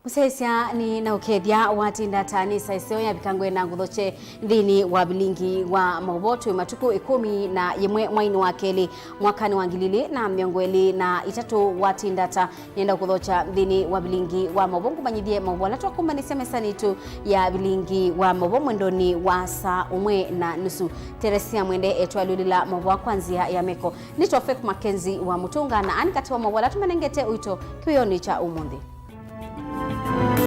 Musesia ni na ukedia watinda tani saiseo ya bikangwe na nguthoche ndini wa Vilingi Wa Mauvoo twi matuku 11 mwaini wa keli mwakani wa 2023 watinda ta yenda kuthocha ndini wa Vilingi Wa Mauvoo kumanyithie Mauvoo la twakuma ni semesanitu ya Vilingi Wa Mauvoo mwendoni wa saa 1:30 Teresia mwende etwalulila Mauvoo kwanzia ya meko nitwa MAKENZI wa mutunga na ani kati wa Mauvoo la tumenengete uito kiyoni cha umundi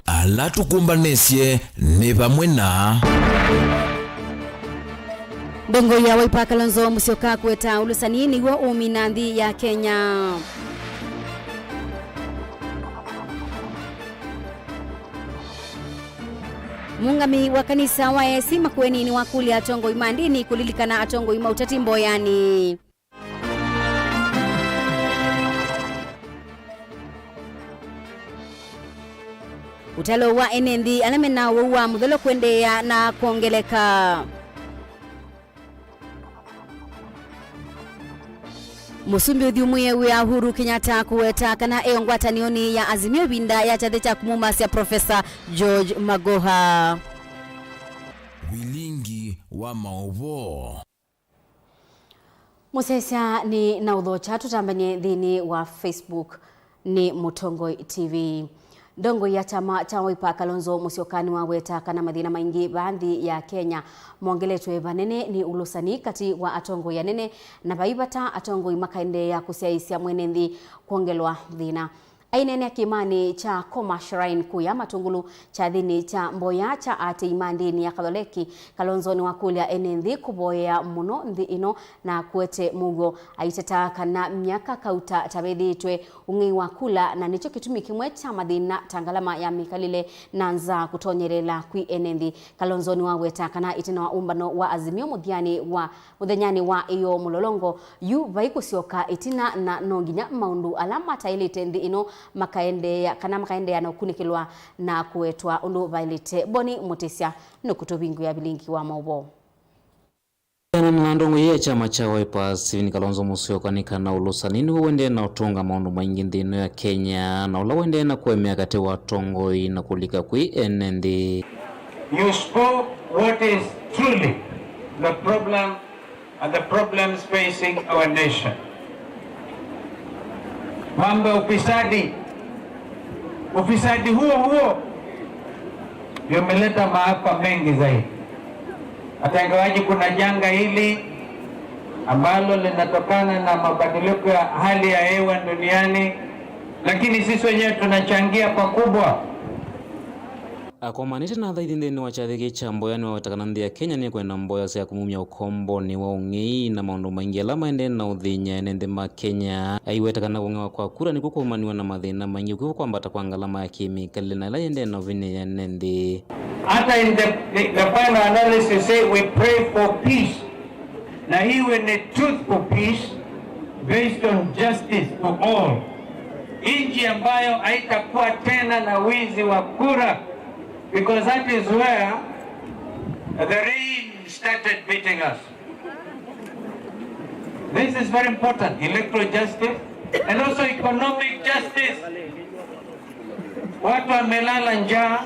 ala tukumbanesye ni pamwe na Ndongo ya Wiper Kalonzo Musyoka kweta ulusani niwo uminanthi ya Kenya. Mungami wa kanisa wa AIC Makueni ni wakuli atongo imandini kulilikana atongo ima utati Mboyani. Utalo wa enendi alamena wa mudhalo kuendea na kuongeleka. Musumbi udhiumuye wa Uhuru Kenyatta kuweta kana ngwatanioni ya Azimio binda ya chade cha kumumasya Profesa George Magoha. Vilingi Wa Mauvoo. Musesia ni na udhocha tutambanye dhini wa Facebook ni Mutongoi TV. Ndongo ya chama cha Wiper Kalonzo Musyoka wa weta kana mathina maingi baadhi ya Kenya mongeletwe banene ni ulusani kati wa atongo ya nene na baibata atongo imakaende ya kusiaisia mwenendi kuongelwa dhina. Ainene kimani cha Koma Shrine kuya matungulu cha dhini cha Mboya cha ate imandini ya Katholiki Kalonzo ni wakulia enendi kuboya muno ndi ino na kuete mugo aiteta kana miaka kauta tabeditwe ungi wakula na nicho kitumi kimwe cha madhina tangalama ya mikalile nanza kutonyerela kui enendi. Kalonzo ni waweta kana itina wa umbano wa Azimio mudhiani wa mudhenyani wa iyo mulolongo yu vaikusyoka itina na nonginya maundu alama tailite ndi ino makaende ya na ukunikilwa na kuetwa undu vailite Boni Mutesia nukutubingu ya Vilingi Wa Mauvoo. Na ndongo ya chama cha Wiper Kalonzo Musyoka nikana ulusanini wende na utonga maundu maingi ndino ya Kenya na ula wende na kuemea kati watongo na kulika kui enendi. You spoke what is truly the problem and the problems facing our nation. Mambo ufisadi huo umeleta maafa mengi zaidi. Hata ingawaji kuna janga hili ambalo linatokana na mabadiliko ya hali ya hewa duniani, lakini sisi wenyewe tunachangia pakubwa. Akomanite na thaithi ndini wa chathiki cha Mboya ni wawetakana nthi ya Kenya ni kwenda Mboya sia kumumia ukombo ni wa ung'ei na maundu maingi alama ende na uthinya nthi ma Kenya aiwetakana kungewa kwa kura ni kukumaniwa na mathina maingi ukiwa kwambata kwa ngalama ya kemikali na ila ende na uvinya ya nthi. Hata in the final analysis say we pray for peace. Na hiwe ni truthful peace based on justice for all. Inji ambayo haitakuwa tena na wizi wa kura. Because that is where the rain started beating us. This is very important, electoral justice and also economic justice. Watu wamelala njaa.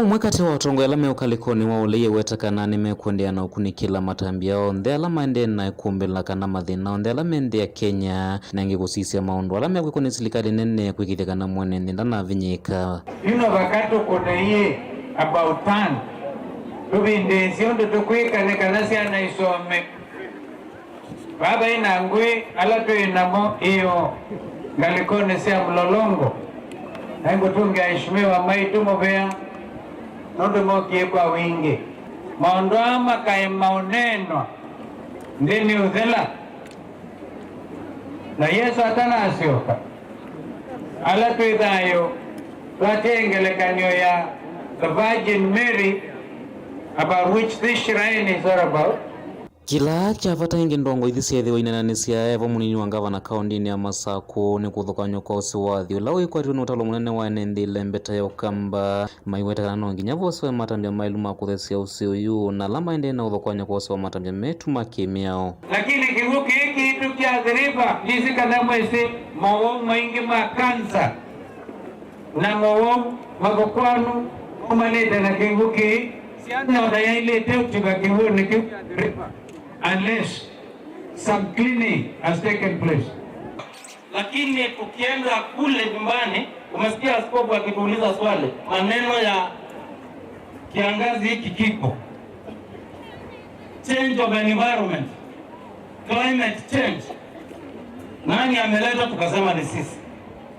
Mwakati wa utongo alame ukalikoni wa uliye wetakana nimekuendea na ukunikila matambiao ndhe alama ende na kumbela kana mathina ndhe alama ende ya Kenya na ingi kusisia maundu alame kwikoni silikali nene kwikithikana mwene ndana vinyika. Wakati kudaiye about time tubinde siondo tukwika nekanasi anaisome baba ina ngui alatu inamo iyo ngalikoni siya mlolongo hengu tungi aishmiwa maitumo bea nondo mokie kwa wingi maondo ama kai mauneno ndini udhela na Yesu atana asioka alatu idhayo twatengelekanyo ya the Virgin Mary about which this shrine is all about. Kila chavata ingi ndongo ithisethe wa inananisia eva munini wa ngavana kaundini ya Masako ni kuthukanyo kwa usiwathi ula wikwatio ni utalo munene wa enendi lembeta ya ukamba maiwetakana no nginya vose wa matambia mailu ma kuthesia usi uyu na lama ende na uthukanyo kwa usi wa matambia metu makimiao. Lakini kivuki hiki itu kia river hizi kana mwezi Mauvoo maingi makansa na Mauvoo magokwanu umaleta na kivuki siana na ile teuti ba kivu ni river unless some cleaning has taken place. Lakini tukienda kule nyumbani umesikia askofu akituuliza swali maneno ya kiangazi hiki kiko change of environment, climate change. Nani ameleta? Tukasema ni sisi.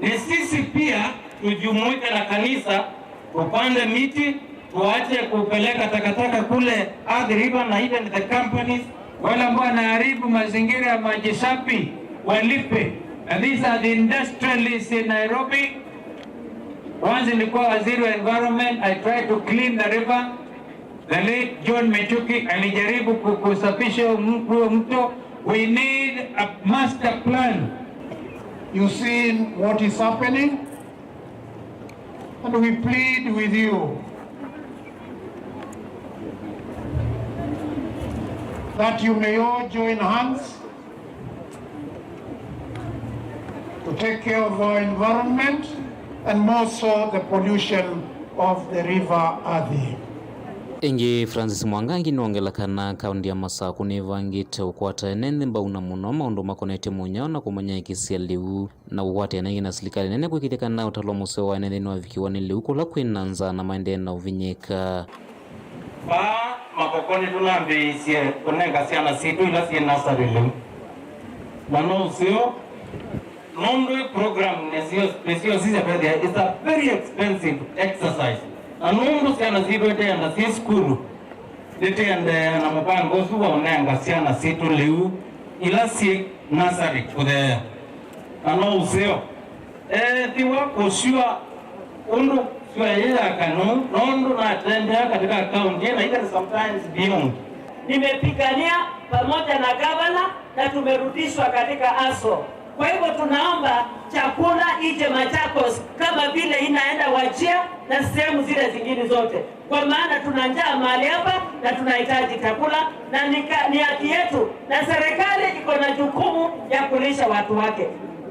Ni sisi pia tujumuike na kanisa, tupande miti, tuache kupeleka takataka kule Athi River na even the companies wale ambao wanaharibu mazingira ya maji safi walipe. And these are the industrialists in Nairobi. Once nilikuwa waziri wa environment, I tried to clean the river. The late John Mechuki alijaribu kusafisha mto. We need a master plan. You see what is happening, and we plead with you that you may all join hands to take care of our environment and more so the pollution of the river Athi. Ingi Francis Mwangangi nongela kana kaundi ya Masaku nivangite ukwata enende mbauna muno maundu makonete munyao na kumanya ikisia liu na uwate enegi na silikali nene kukitika na utalo museo wa enende nwa vikiwa ni liu kula kuinanza na maende na uvinyeka. Makokoni tunambe isie kunenga siana situ ila siye nasari liu. Mano usio Nondwe program nesio sisi apedea is a very expensive exercise. Anundu siana situ ete anda si skuru ete anda na mpango suwa unenga siana situ liu ila si nasari kudea ano usio tiwa kushua undu suwa ya kanu nondu na atendea katika account na even sometimes beyond. Nimepigania pamoja na gavana na tumerudishwa katika ASO. Kwa hivyo tunaomba chakula ije Machakos kama vile inaenda Wajir na sehemu zile zingine zote. Kwa maana tuna njaa mahali hapa na tunahitaji chakula na ni haki yetu na serikali iko na jukumu ya kulisha watu wake.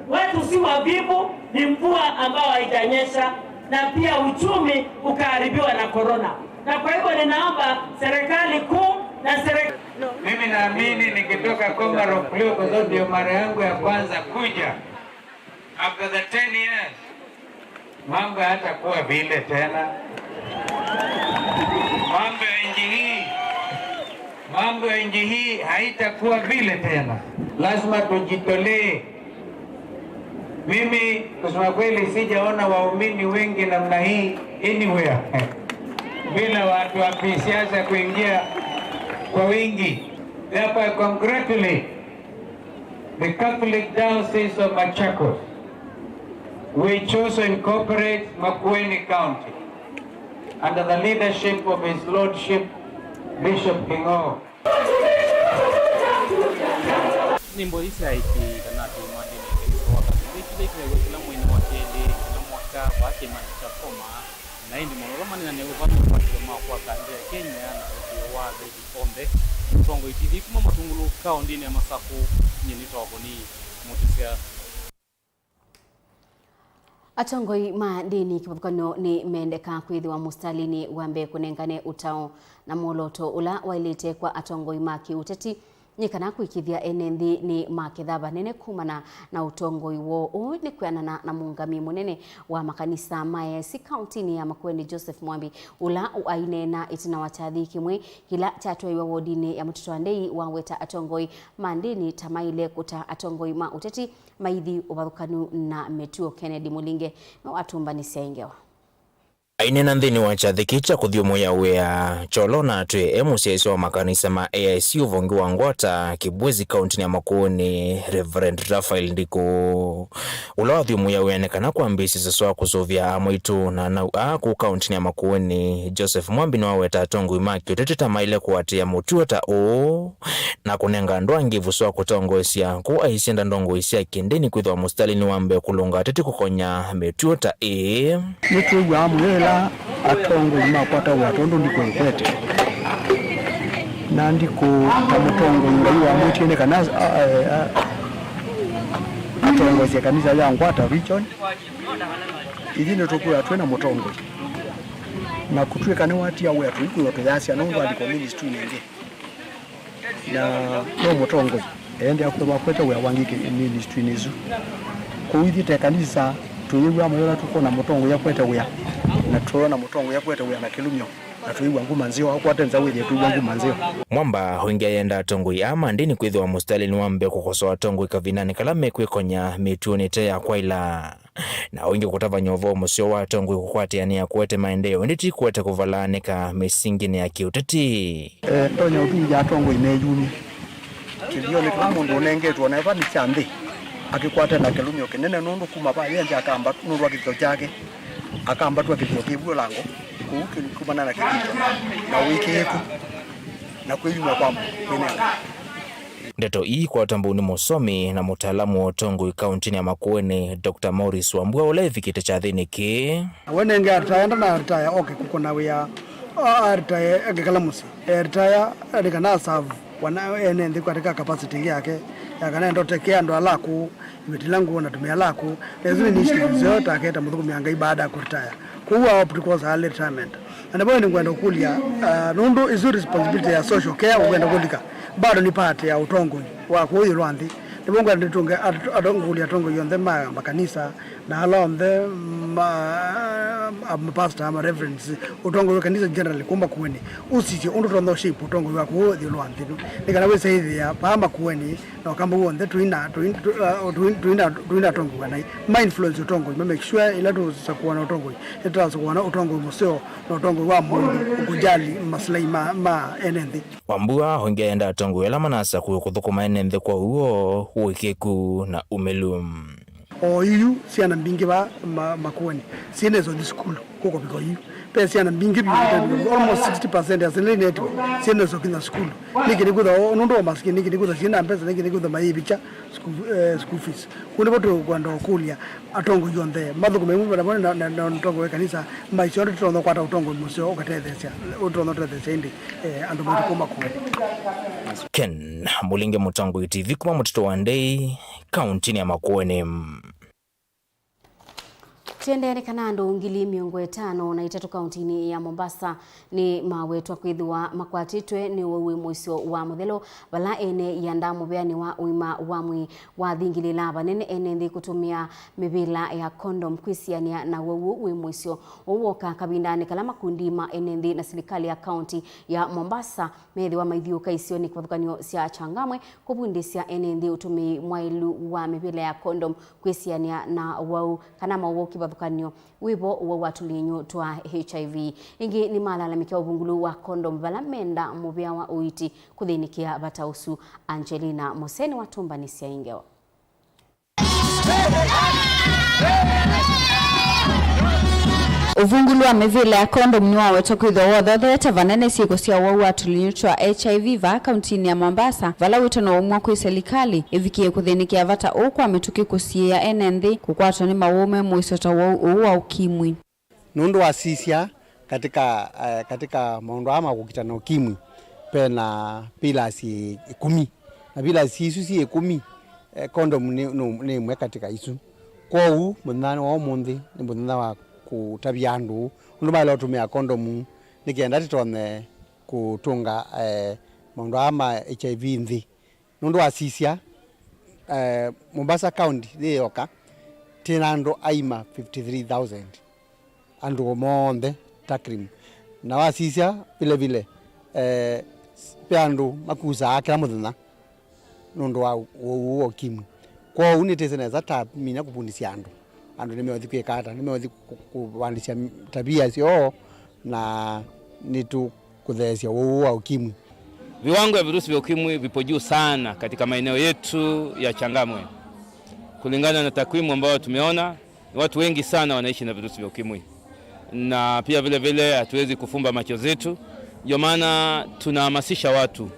Watu si wavivu, ni mvua ambao haijanyesha na pia uchumi ukaharibiwa na corona. Na kwa hivyo ninaomba serikali kuu na serikali. Mimi naamini nikitoka Komaro Kulio kwa sababu ndio mara yangu ya kwanza kuja. After the 10 years, mambo hatakuwa vile tena. Mambo ya nchi hii haitakuwa vile tena. Lazima tujitolee. Mimi kusema kweli sijaona waumini wengi namna hii anywhere. Bila watu wa siasa kuingia kwa wingi. Therefore, I congratulate the Catholic Diocese of Machakos, which also incorporates Makueni County under the leadership of His Lordship Bishop Kingo. Nimbo hisi haiti kanati mwandini wakati kile kila mwini wakili kila mwaka wake manisha koma na hindi monoroma ni na neuvanu kwa kande ya Kenya na kwa David Ombe Mtongo TV kuma matungulu kaundini ya Masaku nyinito wakoni mutisia Atongoi madini kibabukano ni mendeka kwithiwa mustalini wambe kunengane utao na moloto ula wailite kwa atongoi maki uteti nyikana kuikithia enenthi ni makethaba nene kumana na utongoi wo ni kwianana na muungami munene wa makanisa maesi kaunti ya Makueni Joseph Mwambi ula uainena itina wachathi kimwe kila chatwa wodini ya mtoto andei wa weta atongoi mandini tamaile kuta atongoi ma uteti maithi ubarukanu na Metuo Kennedy Mulinge no atumbanisia ingewa Ainena nthini wa chathiki cha kuthiumu ya wea cholo na atwe MCS wa makanisa ma AIC uvongi wa Ngwata Kibwezi kaunti ya Makueni Reverend Raphael Ndiko ula wa thiumu ya wea nekana kwa mbisi saswa kusovya amoitu na ku kaunti ya Makueni Joseph Mwambi na weta atongoi maki uteteta maile kuwatia mutuota na kunenga ndoa ngivu swa kutongoisia ku aisienda ndongoisia kindeni kwithwa mustalini wambe kulunga ateti kukonya Metuota Nitu ya mwela atongo imakwata watondo ndiko ikwete na ndiko tamutongo ngai wa mutene kana atongozi kanisa ya Ngwata region idine tokuya twena mutongo na kutweka ni wati ya wetu ikuyo tuyasya nungu aliko ministry nenge na no mutongo ende akuba kweta we wangike ministry nizo kuwithite kanisa tuyiwa moyo tuko na mutongo ya kweta we na tuona mutongo ya kweta we na kilumyo na tuyiwa nguma nzio akwatenza we tuyiwa nguma nzio mwamba hoingia yenda tongo ya mandini kwithwa mustali ni wambe kukosoa tongo ikavinani kalame kwekonya mituni te ya kwaila na wengi kutava nyovo musio wa tongo kukwatiania ya kuwete maendeleo nditi kuwete kuvalanika misingi ni ya kiuteti tonya utu ya tongo imeyuni kilio ni kama mundu unengetwa na ivani chambi akikwata na kilumyo kinene nundu kumaba yenja akamba nundu akito chake akamba tu akito kibwo lango kumana na kijito na wiki yetu na kweyuma kwamba kwenenga ndeto hii kwa tambuni musomi na mutaalamu wa tongo kaunti ya Makueni Dr. Maurice Wambua olevi kite cha thiniki wenenge aritaenda na aritaya kuko na wia aritaya agekalamusi aritaya adikana serve wana ene ndiko katika capacity yake yakana ndo tekea ndo alaku imetilangu na tumia alaku lazima ni shikizo zote aketa mudhuku mianga ibada ya kuritaya kuwa optical early retirement and boy ni kwenda kulia nundu is responsibility ya social care kwenda kulika bado ni part ya utongo wa kuyi Rwanda ndibonga nditunge atongulia tongo yonde makanisa na alonde pastor ama reverends utongo wa kanisa generally kumba kuweni usije undotondo shape utongo wa kuyi Rwanda nikana we say ya pamba kuweni na kamba wonde tuina tongo kana my influence utongo make sure ila tu sakuwa na utongo itazo kuwa na utongo museo na utongo wa mundu ukujali maslahi ma enende Wambua hongia yenda tongo yala manasa kuthukuma enende kwa huo uwekeku na umelum oyu siana mbingi ba Makueni siene zo school koko biko yu pe siana mbingi bi almost 60% ya sene network siene zo kina school niki nikuda nundo maskini niki nikuda siena pesa niki nikuda maibicha school fees kundi boto kwando kulia atongo yonde madhuko memu bana na ntongo kanisa maisho tono kwata utongo museo okatethesia utono tethesia indi ando mtu Makueni Ken Mulinge Mutango TV kuma mtoto wa ndei kaunti ya Makueni Tiendeni kanando ngili miongo 5 na 3 kauntini ya Mombasa ni mawetwa kwithwa makwatitwe ni wewe mwisho wa muthelo bala ene yandamu beani wa uima wamwi wa thingili laba nene ene ndi kutumia mibila ya condom kwisiania na wewe mwisho woka kabindani kala makundi ma ene ndi na serikali ya kaunti ya Mombasa methi wa maithio kaisioni kwathukanio cia changamwe kubundisia ene ndi utumi mwailu wa mibila ya condom kwisiania na wau kana mawoki kanyo wibo wa watu linyo twa HIV ingi ni malalamika ubungulu wa condom bala menda mubia wa uiti kuthinikia batausu Angelina Moseni watumba ni sia ingewa Uvungulu wa mivila ya condom ni wawetwa kwithwa wothe vanene siku cia watu linyo HIV va kauntini ya Mombasa vala wito na umwa kwi serikali ivikie kuthinikia vata ukwa mituki kusia enenthi kukwatwa ni mawume mwisota wa ukimwi nundu wa sisia katika maundu ama kukitana ukimwi pena pilasi 10 na pilasi isu si 10 condom ni mwe katika isu kwa huu mundani wa mundi ni mundana wa kutabia andu undu bala utumia kondomu nikienda titone kutunga maundu ama HIV nthi nundu wa sisia Mombasa County yoka tina andu aima 53,000 andu monde takrim na wa sisia vile vile pe andu makuza akira muthana nundu wa uo kimwe kwa unitesena za mina kupundisia andu nimewathi kwikata nimewathi kuwandisha tabia sio na nitu kuthesia wa ukimwi. Viwango vya virusi vya ukimwi vipo juu sana katika maeneo yetu ya Changamwe. Kulingana na takwimu ambayo tumeona, watu wengi sana wanaishi na virusi vya ukimwi. Na pia vile vile hatuwezi kufumba macho zetu. Ndio maana tunahamasisha watu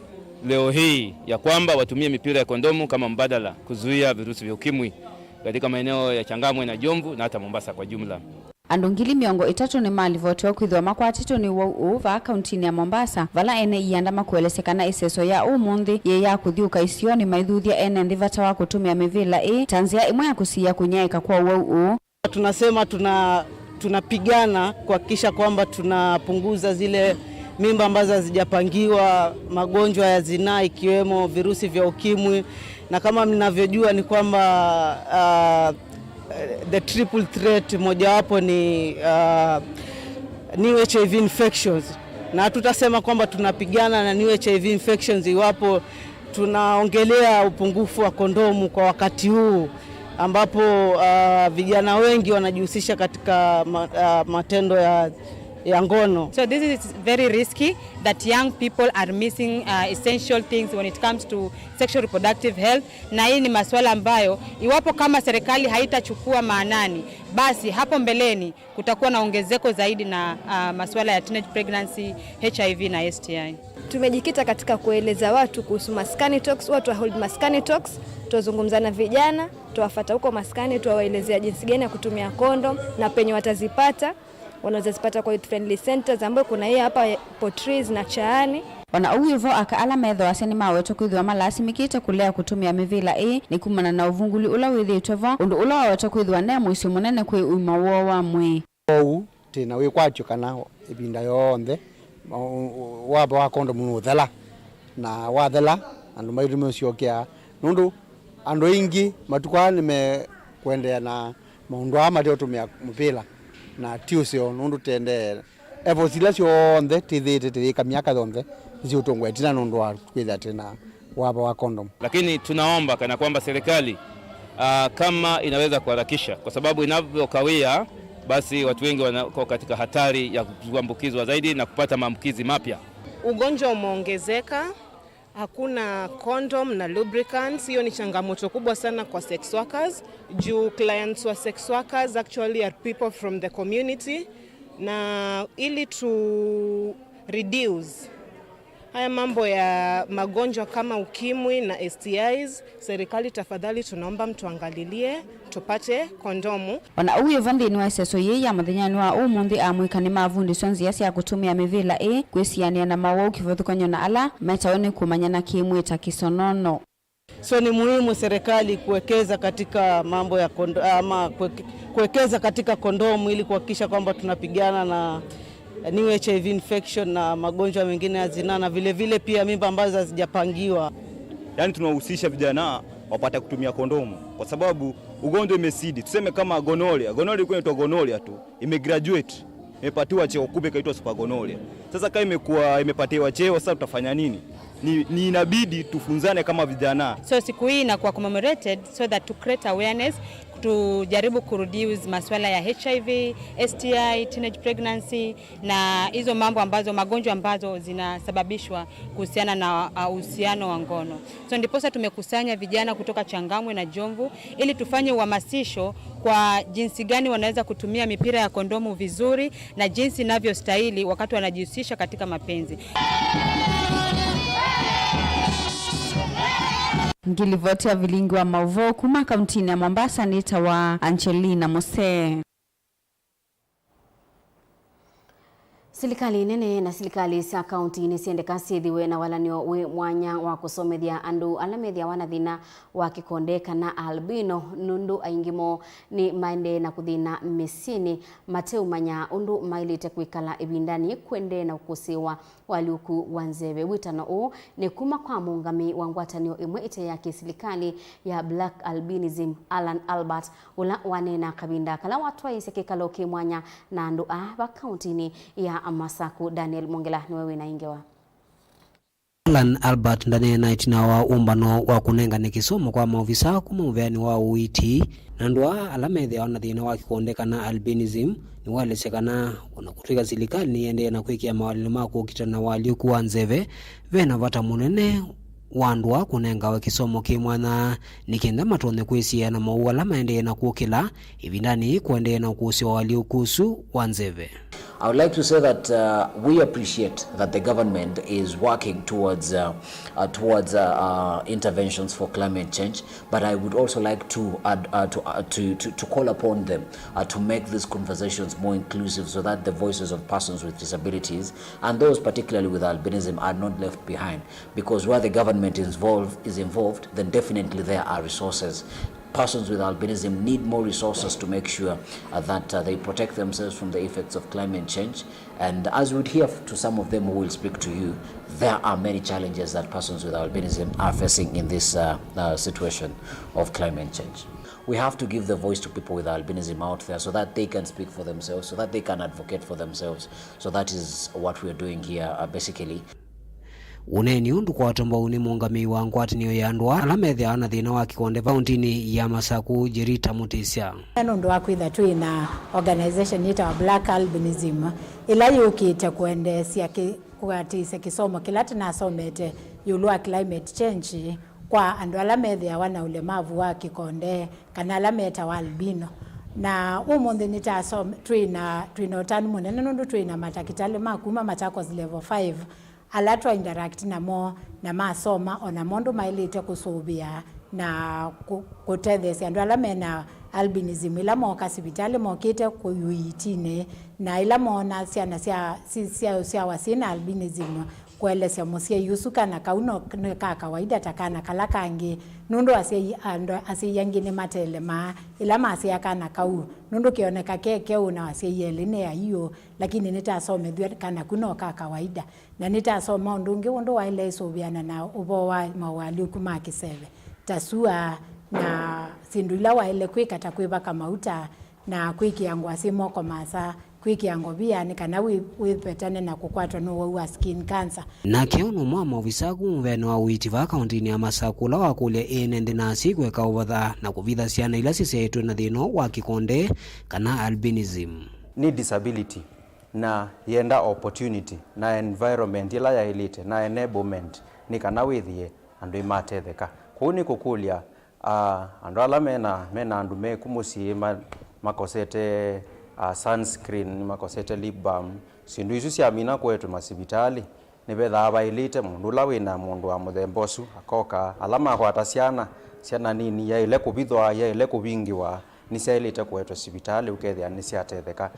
leo hii ya kwamba watumie mipira ya kondomu kama mbadala kuzuia virusi vya ukimwi katika maeneo ya Changamwe na Jomvu na hata Mombasa kwa jumla. Andu ngili miongo itatu ni malivotiwa kwithwa makwatito ni wau va kauntini ya Mombasa vala ene iandama kuelesekana iseso ya umuthi ye ya kuthiuka isioni maithuthia ene nthivata wa kutumia mivila tanzia imwe ya kusia kunyaika kwa wau. Tunasema tunapigana kuhakikisha kwamba tunapunguza zile mimba ambazo hazijapangiwa, magonjwa ya zinaa ikiwemo virusi vya ukimwi, na kama mnavyojua ni kwamba the triple threat mojawapo ni new HIV infections, na tutasema kwamba tunapigana na new HIV infections iwapo tunaongelea upungufu wa kondomu kwa wakati huu ambapo vijana wengi wanajihusisha katika matendo ya ngono. So this is very risky that young people are missing essential things when it comes to sexual reproductive health, na hii ni masuala ambayo iwapo kama serikali haitachukua maanani, basi hapo mbeleni kutakuwa na ongezeko zaidi na masuala ya teenage pregnancy, HIV na STI. Tumejikita katika kueleza watu kuhusu maskani talks, watu wa hold maskani talks, tuzungumza na vijana, tuwafuata huko maskani, tuwaelezea jinsi gani ya kutumia kondom na penye watazipata. Wanaweza zipata kwa youth friendly centers ambayo kuna hii hapa Potris na Chaani. Ona uwivo akaala metho aseni maweto kwithwa malasimikite kulea kutumia mivila ni kumana na uvunguli ula withitwevo undu ula waweto kwithwa ne muisyo munene kwi uima wa mwe. Ou tina wikwatyo kana ibinda yonthe waba wa kondomu uthela na wathela andu mairume uciokia nundu andu ingi matukwa nime kuendea na maundu ama tumia mupila na tiusio nundu tende evo zila cionthe tithika miaka yonthe ndio tungwetina nundu wa kwitha tena waba wa kondom. Lakini tunaomba kana kwamba serikali kama inaweza kuharakisha, kwa sababu inavyokawia basi watu wengi wako katika hatari ya kuambukizwa zaidi na kupata maambukizi mapya. Ugonjwa umeongezeka, hakuna condom na lubricants. Hiyo ni changamoto kubwa sana kwa sex workers. Juu clients wa sex workers actually are people from the community, na ili to reduce haya mambo ya magonjwa kama ukimwi na STIs, serikali tafadhali tunaomba mtuangalilie tupate kondomu. Ona uyo vandini wa seso ye ya muthenyani wa umuthi amwikani mavundi sonzia cia kutumia mivila kwisiania na mawo kivuthukanyo na ala metaone kumanyana kimwe ta kisonono. So ni muhimu serikali kuwekeza katika mambo ya kuwekeza katika kondomu ili kuhakikisha kwamba tunapigana na new HIV infection na magonjwa mengine ya zinaa, na vile vile pia mimba ambazo hazijapangiwa. Yaani tunahusisha vijana wapate kutumia kondomu kwa sababu ugonjwa umesidi. Tuseme kama gonorrhea ilikuwa inaitwa gonorrhea tu, imegraduate, imepatiwa cheo kubwa kaitwa super gonorrhea. Sasa kama imepatiwa cheo, sasa tutafanya nini? Ni inabidi tufunzane kama vijana. So siku hii inakuwa commemorated so that to create awareness, tujaribu kureduce masuala ya HIV, STI, teenage pregnancy na hizo mambo ambazo magonjwa ambazo zinasababishwa kuhusiana na uhusiano wa ngono. So ndiposa tumekusanya vijana kutoka Changamwe na Jomvu ili tufanye uhamasisho kwa jinsi gani wanaweza kutumia mipira ya kondomu vizuri na jinsi inavyostahili wakati wanajihusisha katika mapenzi. Ngilivotia Vilingi Wa Mauvoo kuma kauntini ya Mombasa nita wa Angelina Mose. Serikali nene na serikali sa kaunti ni siendeka sithiwe na walanio we mwanya wa kusomethia andu alamethia wana thina wa kikonde kana albino nundu aingimo ni maende na kuthina misini mateu manya undu mailite kwikala ibindani kwende na ukusiwa waliuku wanzeve. Witano u ni kuma kwa muungami wa ngwatanio imwe ite ya kiserikali ya Black Albinism Alan Albert ula wanena kabinda kala watu waise kikalo kimwanya na andu wa kauntini ya Masaku. Daniel Mongela ni wewe na ingewa. Alan Albert ndani na itina wa umbano wa kunenga ni kisomo kwa maofisa kumuveani wa uiti na ndwa alamethia wana thina wa kikonde na albinism ni walesekana kutrika serikali ni ende na kwikia mawalilo mako kitana waliuku wanzeve vena vata munene wandwa kunenga wa kisomo kimwana nikenda matone kwisia na mauwa lama ende na kukila ibindani kuende na kusi wa waliukusu wanzeve. I would like to say that we appreciate that the government is working towards interventions for climate change, but I would also like to to call upon them to make these conversations more inclusive, so that the voices of persons with disabilities and those particularly with albinism are not left behind. Because where the government is involved, then definitely there are resources. Persons with albinism need more resources to make sure that they protect themselves from the effects of climate change. And as we would hear to some of them who will speak to you, there are many challenges that persons with albinism are facing in this situation of climate change. We have to give the voice to people with albinism out there, so that they can speak for themselves, so that they can advocate for themselves. So that is what we are doing here basically. Uneni undu kwa tomba uni muungami wa ngwatanio ya andwa alamethia na thina wa kikonde kauntini ya Masaku Jirita Mutisya. Nundu wa kwitha twina organization yita Black Albinism ila yukite kuendesia kuatisa kisomo kila tunasomete yulu wa climate change kwa andu alamethia wana ulemavu wa kikonde kana alameta wa albino. Na umundi nitasom twina utani munene nundu twina matakitali makuma Machakos level 5 alatwa interact na mo na masoma ona mondo mailite kusubia na kutethesi andu alamena albinism ila mo kasibitali mo kite kuyuitine na ila mo na siana sia wasina albinism kuelesea musia yusuka na kauno ka kawaida takana kala kangi nundu asiyangine matelema ila masia kana kau nundu kioneka keke una asiyelene ya hiyo, lakini nitasome kana kuno ka kawaida na nitasoma ndungi undu wa ile sobiana na ubo wa mawali kuma kiseve tasua na sindula wa ile kwika takwiba kama uta na kwiki yangu asimo kwa masa kwiki yangu bia ni kana wipetane na kukwatwa no wa skin cancer. Na kiono mwa visagu mveno wa witiva kauntini ya Masaku la wakule enende na sigwe kaubadha na kuvitha siana ila sisetu na dhino wa kikonde kana albinism. Ni disability na yenda opportunity na environment ila ya elite na enablement ni kana withie andu imatetheka kuni kukulia andu ala mena andu me kumusi makosete sunscreen makosete lip balm sindu isu cia mina kwetu masibitali ni betha abailite mundu la wina mundu wa muthembosu akoka alama kwata ciana nini ya ile kubithwa ya ile kubingiwa ni ciailite kwetu sibitali ukethia ni ciatetheka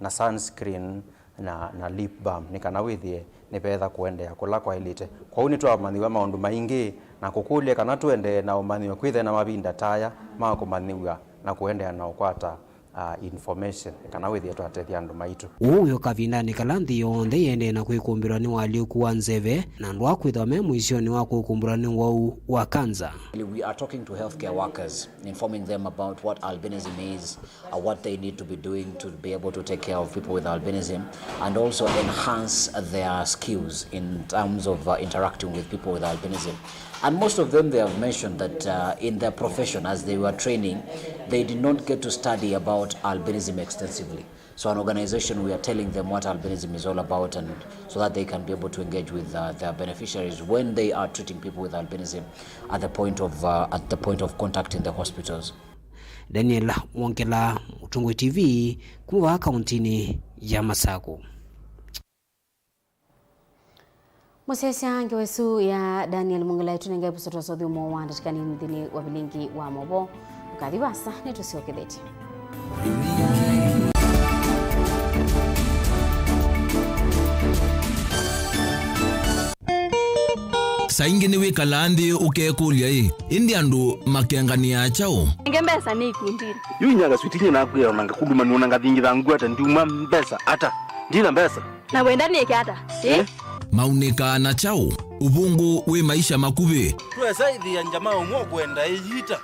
na sunscreen na lip balm ni kana withie ni betha kuendea kula kwa ilite kwa uni twa manyiwa maundu maingi na kukulia kana tuende na umanyiwa kwithe na mabinda taya ma kumanyiwa na kuendea na ukwata information kana withie twatethia andu maitu uyo kavinani kalanthi yonthe yende na kwikumbirwa ni waliuku wa nzeve na ndu akwithwa me mwisioni wa kwikumbirwa ni wau wa kanza. We are talking to healthcare workers, informing them about what albinism is, what they need to be doing to be able to take care of people with albinism, and also enhance their skills in terms of interacting with people with albinism. And most of them, they have mentioned that in their profession, as they were training, they did not get to study about albinism extensively. So an organization, we are telling them what albinism is all about, and so that they can be able to engage with their beneficiaries when they are treating people with albinism at the point of contact in the hospitals. Daniel Wonkela, Utungwe TV, kuwa kauntini ya Masaku. Musesya ngewesu ya Daniel Mungela tunenge episode sothi umo wanda tikani mthini wa Vilingi Wa Mauvoo ukathibasa netusioketheti. Saingi ni wikalandi ukekulia indi andu makengania chao ngembesa ni ikundiri yu nyaga switinye na kuya nanga kuduma ni unanga thingi thangu ata nduma mbesa ata ndina mbesa na wenda ni kata maunika na chao ubungu we maisha makubi tuweza idhi ya njamaa umwo kwenda ijita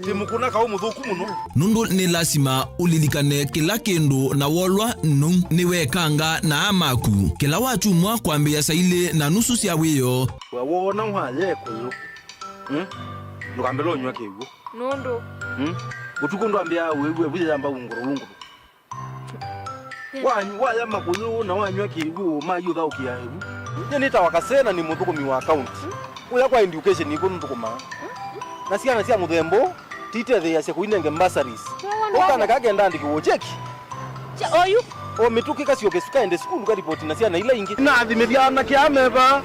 timukuna ka umuthuku muno nundu ni lasima ulilikane kila kindu na wolwa nu niwekanga na amaku kila watu mwa kwambia saile na nusu cia wiyo wona hwaye kuzu ndukambelo nywa kigu nundu utuko ndwambia wewe bujamba unguru waya makuzu na wanywa kigu mayutha ukiahebu nita wakasena ni muthukumi wa account uya kwa education iko ntukuma na ciana cia muthembo tite thia cia kuinenge bursaries ukana kagenda ndiki wo cheki oyu o mitukika sio kesuka ende school ka report na sia na ile ingi na thimithia kiameba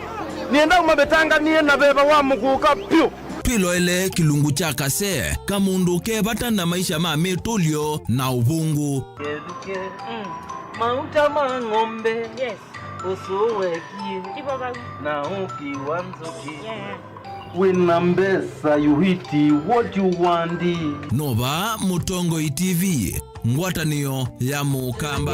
nienda umabetanga nie na beba wa muguka pio Pilo ele kilungu cha kase kamundu kebata na maisha mametolio na uvungu mauta mangombe yes usuwekie na ukiwanzoki winambesa yuhiti what you want Nova Mutongo TV ngwatanio ya Mukamba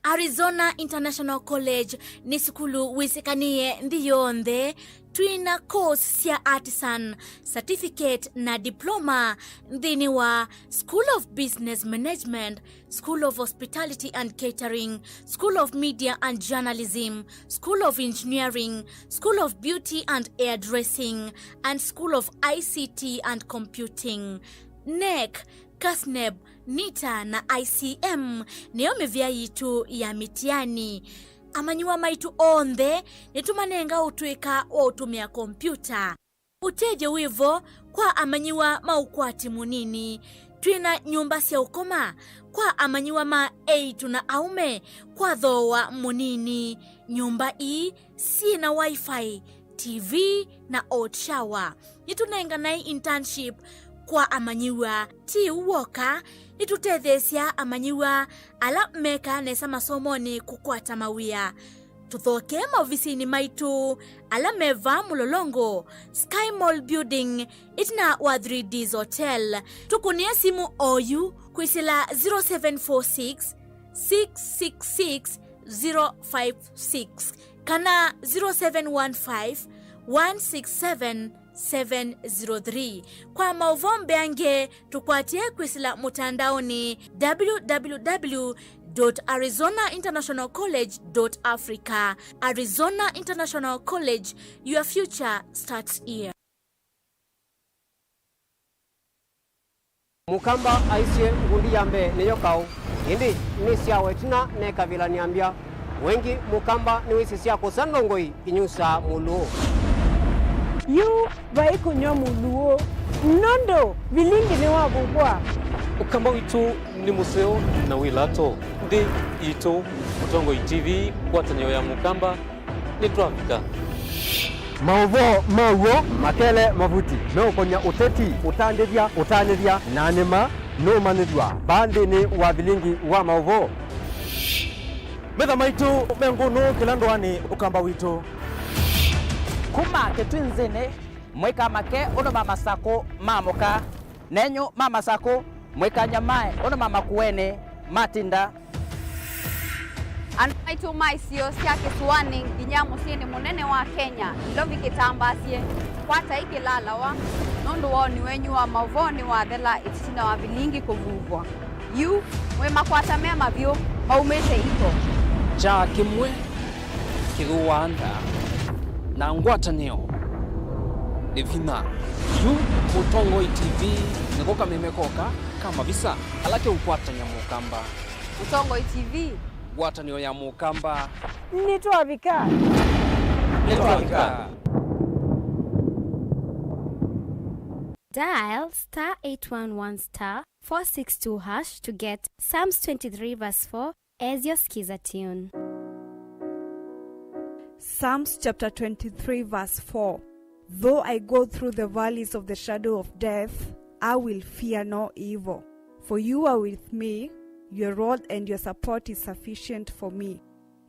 Arizona International College ni sukulu wisekanie ndiyonde twina course sia artisan certificate na diploma ndini wa School of Business Management, School of Hospitality and Catering, School of Media and Journalism, School of Engineering, School of Beauty and Hairdressing, and School of ICT and Computing. NEC, KASNEB, NITA na ICM niyo mevya yitu ya mitiani. Amanyua maitu onde nitumanenga utuika wa utumia kompyuta. Uteje wivo kwa amanyua maukwati munini. Twina nyumba sia ukoma kwa amanyua ma eitu na aume kwa dhowa munini. Nyumba ii si na wifi, TV na hot shower. Nitunenga na internship kwa amanyiwa ti uwoka nitutethesia amanyiwa ala meka nesa masomoni kukwata mawia. Tuthoke maofisini maitu ala meva mulolongo Sky Mall Building itina wa 3Ds Hotel. Tukunia simu oyu kuisila 0746 666 056 kana 0715 167 703. Kwa mauvombe ange tukwatie kuisila mutandaoni www.arizonainternationalcollege.africa. Arizona International College, your future starts here. Mukamba aisye ngundi yambe neyokao indi nisia wetina neka vila niambia wengi mukamba niwisisia kusandongoi inyusa muluo yu baiko nyamuluo nondo Vilingi Wa Mauvoo. Ukamba witu ni museo na wilato ndi ito Mutongo TV kwatanyo ya mukamba ni trafika Mauvoo makele mavuti no konya uteti utandithia nanema no manidwa bandi ni wa Vilingi Wa Mauvoo metha maitu menguno kilandwani ukamba witu kuma ketwinzene mweka make ono mama sako mamoka nenyo mama sako mweka nyamae ono mama kuene matinda Anaitu maisio siya kisuani ginyamu sini munene wa Kenya lovi kitambasie kwata iki lalawa nundu wao ni wenyu wa Mauvoo ni wathela itisina wa Vilingi kuvuvwa yu wema kwata mema vyo maumete ito cha kimwe kiruwanda na ngwatanio evina yu Mutongo TV nikoka memekoka kama visa alake ukwatanya mukamba Mutongo TV ngwatanio ya mukamba nitwavika Dial *811*462# to get Psalms 23 verse 4 as your skiza tune. Psalms chapter 23 verse 4. Though I go through the valleys of the shadow of death, I will fear no evil. For you are with me, your rod and your support is sufficient for me.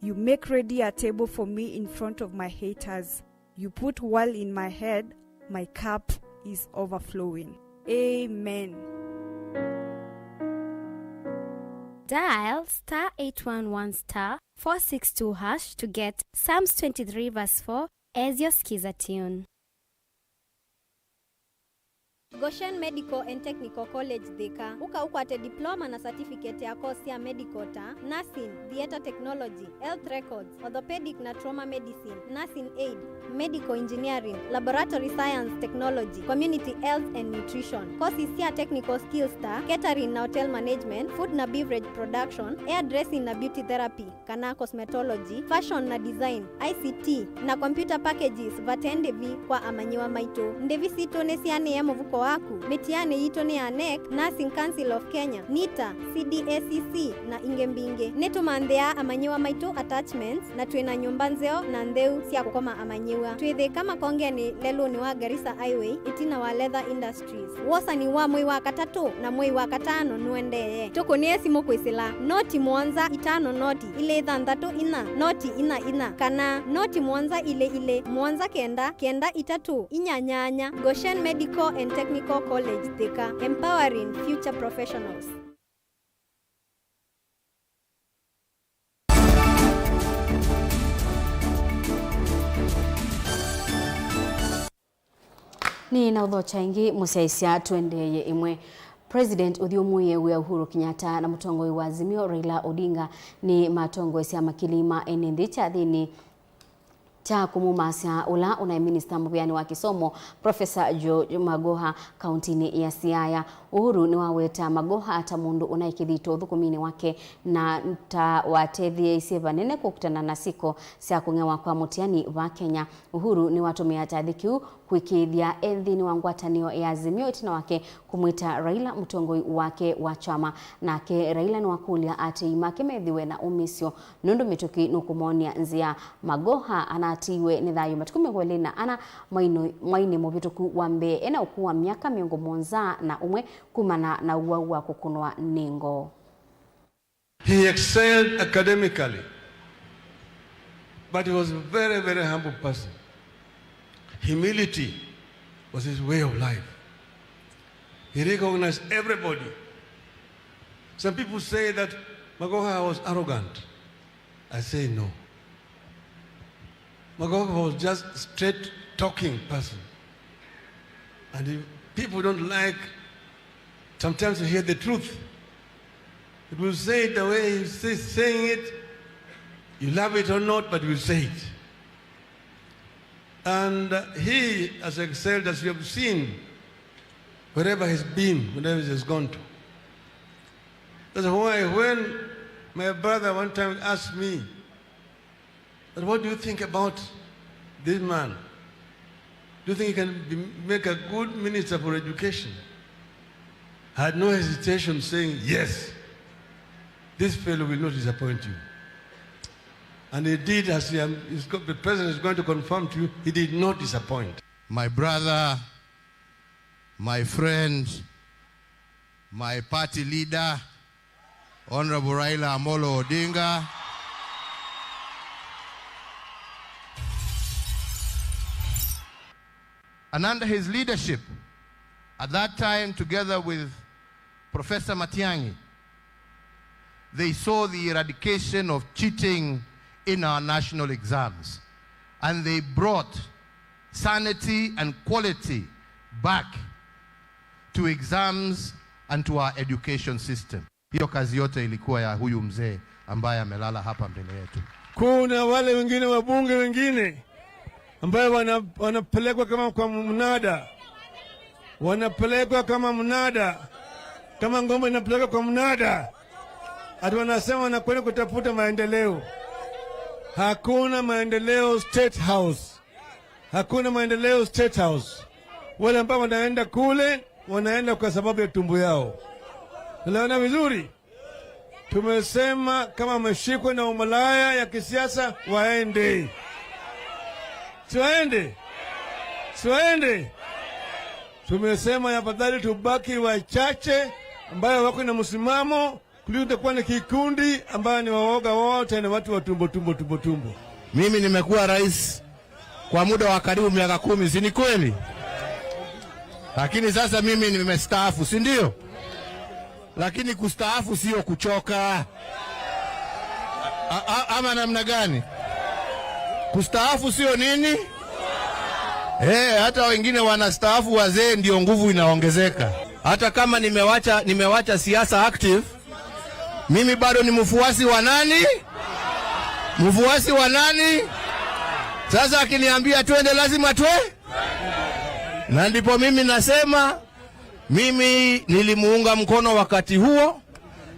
You make ready a table for me in front of my haters. You put oil in my head, my cup is overflowing. Amen. Dial *811*462# to get Psalms 23 verse 4 as your skiza tune. Goshen Medical and Technical College Thika ukwate diploma na certificate ya course ya medical ta nursing, theater technology, health records, orthopedic na trauma medicine, nursing aid, medical engineering, laboratory science technology, community health and nutrition. Courses cia technical skills ta catering na hotel management, food na beverage production, hairdressing na beauty therapy, kana cosmetology, fashion na design, ICT na computer packages vatendevi kwa amanyiwa maito. Ndevi sito nesiane ya mavuko waku. Metiane ito ni ANEC, Nursing Council of Kenya, NITA, CDACC na ingembinge. Neto mandea amanyiwa maito attachments na tuena nyumbanzeo na ndeu siya kukoma amanyiwa. Tuwethe kama konge ni lelo ni wa Garissa Highway itina wa Leather Industries. Wosa ni wa mwei wa katatu na mwei wa katano nuendeye. Toko ni esimo kwisila. Noti mwanza itano noti ile ithandatu ina. Noti ina kana noti mwanza ile mwanza kenda itatu inyanyanya. Goshen Medical and Technical College Thika, empowering future professionals. Ni na udhocha ingi musiaisia tuendeye imwe. President uthiumuye wa Uhuru Kenyatta na mutongoi wa Azimio Raila Odinga ni matongoi cia makilima enenthi cha thini cha kumumasya ula una minister mubiani wa kisomo Professor George Magoha kauntini ya Siaya. Uhuru ni waweta Magoha ata mundu unaikithito thukumini wake na watethie isiva nene kukutana na siko cia kungewa kwa mutiani wa Kenya. Uhuru ni watumia tathikiu kuikithia enthini wa ngwatanio ya Azimio itina wake kumwita Raila mutongoi wake wa chama, nake Raila ni wakulia ati make methiwe na umisyo nundu mituki nukumonia nzia. Magoha anatiwe ni thayo matukumi gwelina ana maini mubituku wa mbe ena ukuwa miaka miongo monza na umwe kumana na uwaua kukunwa ningo. He excelled academically, but he was a very, very humble person. Humility was his way of life. He recognized everybody. Some people say that Magoha was arrogant. I say no. Magoha was just a straight-talking person. And if people don't like sometimes to hear the truth, it will say it the way he's saying it. You love it or not, but you say it. And he has excelled, as you have seen, wherever he's been, wherever he's gone to. That's why when my brother one time asked me, but what do you think about this man? Do you think he can make a good minister for education? I had no hesitation saying, yes, this fellow will not disappoint you. And he did, as the president is going to confirm to you, he did not disappoint. My brother, my friend, my party leader, Honorable Raila Amolo Odinga, and under his leadership, at that time, together with Professor Matiang'i, they saw the eradication of cheating in our national exams. And they brought sanity and quality back to exams and to our education system. Hiyo kazi yote ilikuwa ya huyu mzee ambaye amelala hapa mbele yetu. Kuna wale wengine wabunge wengine ambayo wanapelekwa kama kwa mnada. Wanapelekwa kama mnada. Kama ngombe inapelekwa kwa mnada. Ati wanasema wanakwenda kutafuta maendeleo. Hakuna maendeleo State House. Hakuna maendeleo State House. Wale ambao wanaenda kule, wanaenda kwa sababu ya tumbo yao. Unaona vizuri? Tumesema kama wameshikwa na umalaya ya kisiasa waende. Siwaende. Siwaende. Tumesema afadhali tubaki wachache ambayo wako na msimamo kuliko kuwa na kikundi ambayo ni waoga wote na watu wa tumbo. Mimi nimekuwa rais kwa muda wa karibu miaka 10, si ni kweli? Lakini sasa mimi nimestaafu, si ndio? Lakini kustaafu sio kuchoka. Ama namna gani? Kustaafu sio nini? Hata wengine wanastaafu wazee ndio nguvu inaongezeka. Hata kama nimewacha siasa active, mimi bado ni mfuasi wa nani? Mfuasi wa nani? Sasa akiniambia twende lazima na ndipo mimi nasema mimi nilimuunga mkono wakati huo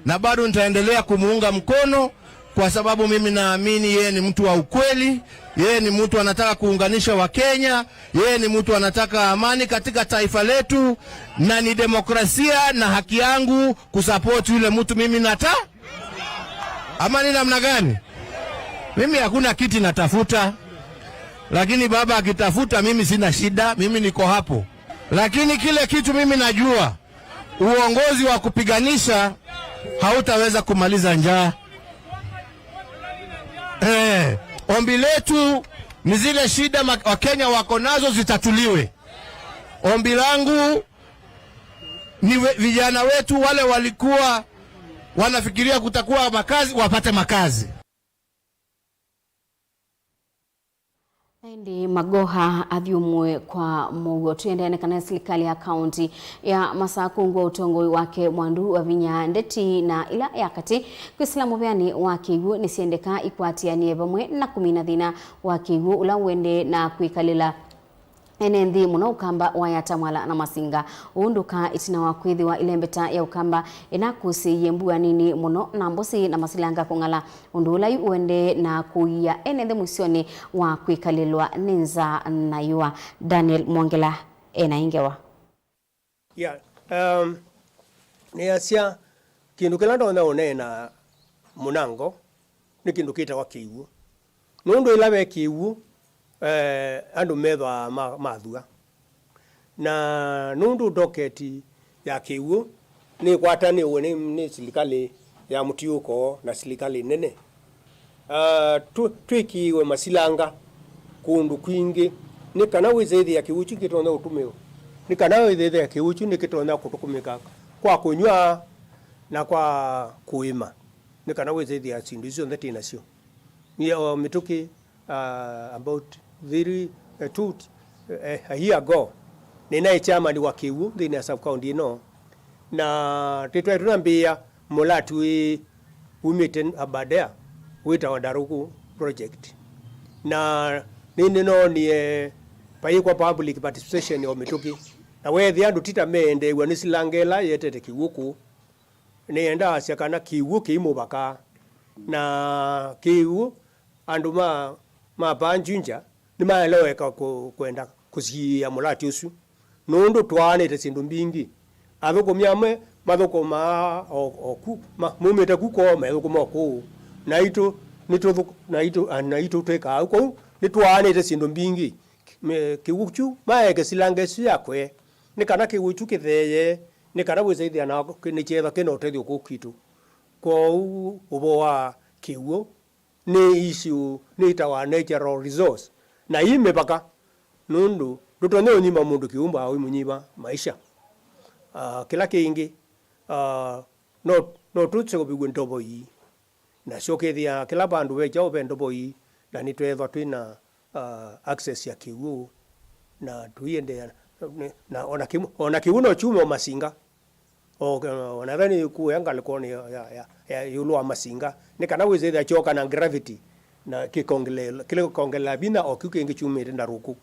na bado nitaendelea kumuunga mkono kwa sababu mimi naamini yeye ni mtu wa ukweli, yeye ni mtu anataka kuunganisha Wakenya, yeye ni mtu anataka amani katika taifa letu, na ni demokrasia na haki yangu kusupport yule mtu mimi amani namna gani? Mimi hakuna kiti natafuta, lakini baba akitafuta mimi sina shida, mimi niko hapo. Lakini kile kitu mimi najua, uongozi wa kupiganisha hautaweza kumaliza njaa. Ombi letu ni zile shida Wakenya wako nazo zitatuliwe. Ombi langu ni vijana wetu wale walikuwa wanafikiria kutakuwa makazi, wapate makazi. Ndi magoha athiumwe kwa Mauvoo tuendeane kana serikali ya kaunti ya Masakungwa utongoi wake mwandu wa vinya ndeti na ila yakati kwisilamu vyani wa kigu nisiendeka ikwatianie bamwe na kumina thina wa kigu ula wende na kwikalila enendi muno ukamba wayatamwala na masinga uunduka itina wa kwithiwa ilembeta ya ukamba inakusi yembua nini muno na mbosi na masilanga kungala undulai uende na kuia enendi mwisioni wa kwikalilwa ninza na yua. Daniel Mwongela enaingewa ni asia kindu kilando na munango ni kindu kita wa kiwu nundu ilabe kiwu andu methwa mathua na nundu doketi ya kiwu ni kwatani uwe ni serikali ya mutiuko na serikali nene twikiwe masilanga kundu kwingi ni kana wizethi ya kiwuchu kitona utumio ni kana wizethi ya kiwuchu ni kitona kutukumika kwa kunywa na kwa kuima ni kana wizethi ya sindu icio ntheti nacio ni mituki about a year ago nina chairman wa kiwu thini ya sub county no na titwe tunambia mulatu umite abadea wita wadaruku project na nini no ni pai kwa public participation ya mituki na wethi andu tita mende wanisilangela yetete kiwuku nienda asiakana kiwu kimubaka na kiwu andu mapanjunja ni maeleweka kwenda kusia mulati usu nundu twanite sindu mbingi athuko myamwe mathuko oku mumite kuko methuko moko na itu tweka uko ni twanite sindu mbingi kiwuchu maeke silange siakwe ni kana kiwuchu kitheye ni kana wizeithia na ni chetha kinotethio kukitu ko ubo wa kiwu ni issue ni itawa natural resource na ime baka nundu tutonye unyima mundu kiumba au munyiba maisha kila kingi no tutse ko bigwe ndobo yi na shokethia kila bandu wecha obendobo yi na nitwethwa twina access ya kiwu na tuiende na ona kiwu no chumo masinga onadhani kuenga lekoni ya yulu wa masinga ni kana wizethi choka na gravity na kile kongela bina okukengi chumire na ruku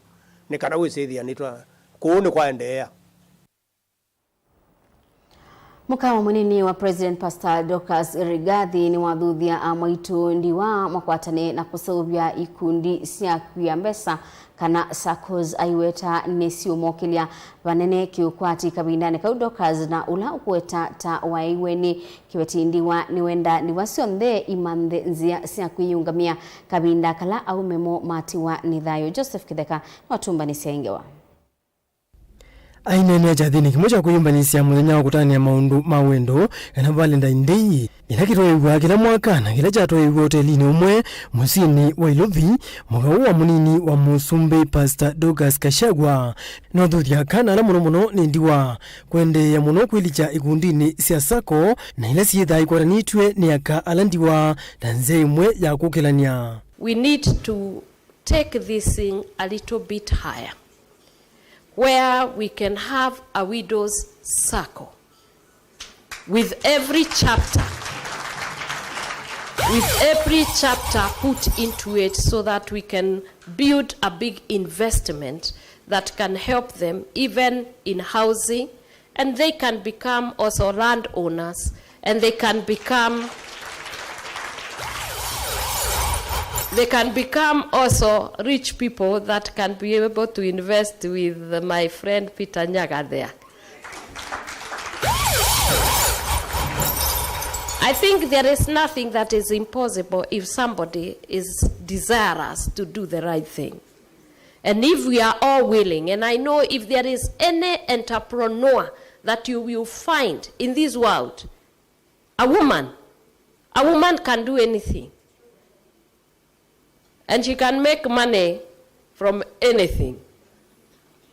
ni kana wizethi anitwa kuone kwa endea. Mukawa munini wa President Pastor Dorcas Rigathi ni wathuthia amaitu ndiwa makwatane na kusuvya ikundi cia kwia mbesa kana SACCOs aiweta nesiumokilia vanene kiukwati kabindane kau Dorcas na ula ukweta ta waiweni kiwetindiwa niwenda niwasionthe imanthe nzia cia kwiyungamia kabinda kala au memo matiwa nithayo. Joseph Kitheka watumba ni siaingewa aina ni ajathini kimoja kuyumbanisia muthenya wa kutania maundu mawendo na Valentine Day ila kitoigwa kila mwaka na kila chatoigwa hotelini umwe musini wa Ilovi mwaka wa munini wa Musumbi Pastor Dorcas Kashagwa no thuthia kana la muno ni ndiwa kwende ya muno kwilicha ikundini cia SACCO na ila ciitha ikwaranitwe ni aka alandiwa tanze imwe ya kukilania. We need to take this thing a little bit higher, where we can have a widow's circle with every chapter with every chapter put into it so that we can build a big investment that can help them even in housing, and they can become also landowners, and they can become also rich people that can be able to invest with my friend Peter Nyaga there. I think there is nothing that is impossible if somebody is desirous to do the right thing. And if we are all willing, and I know if there is any entrepreneur that you will find in this world, a woman can do anything. And she can make money from anything.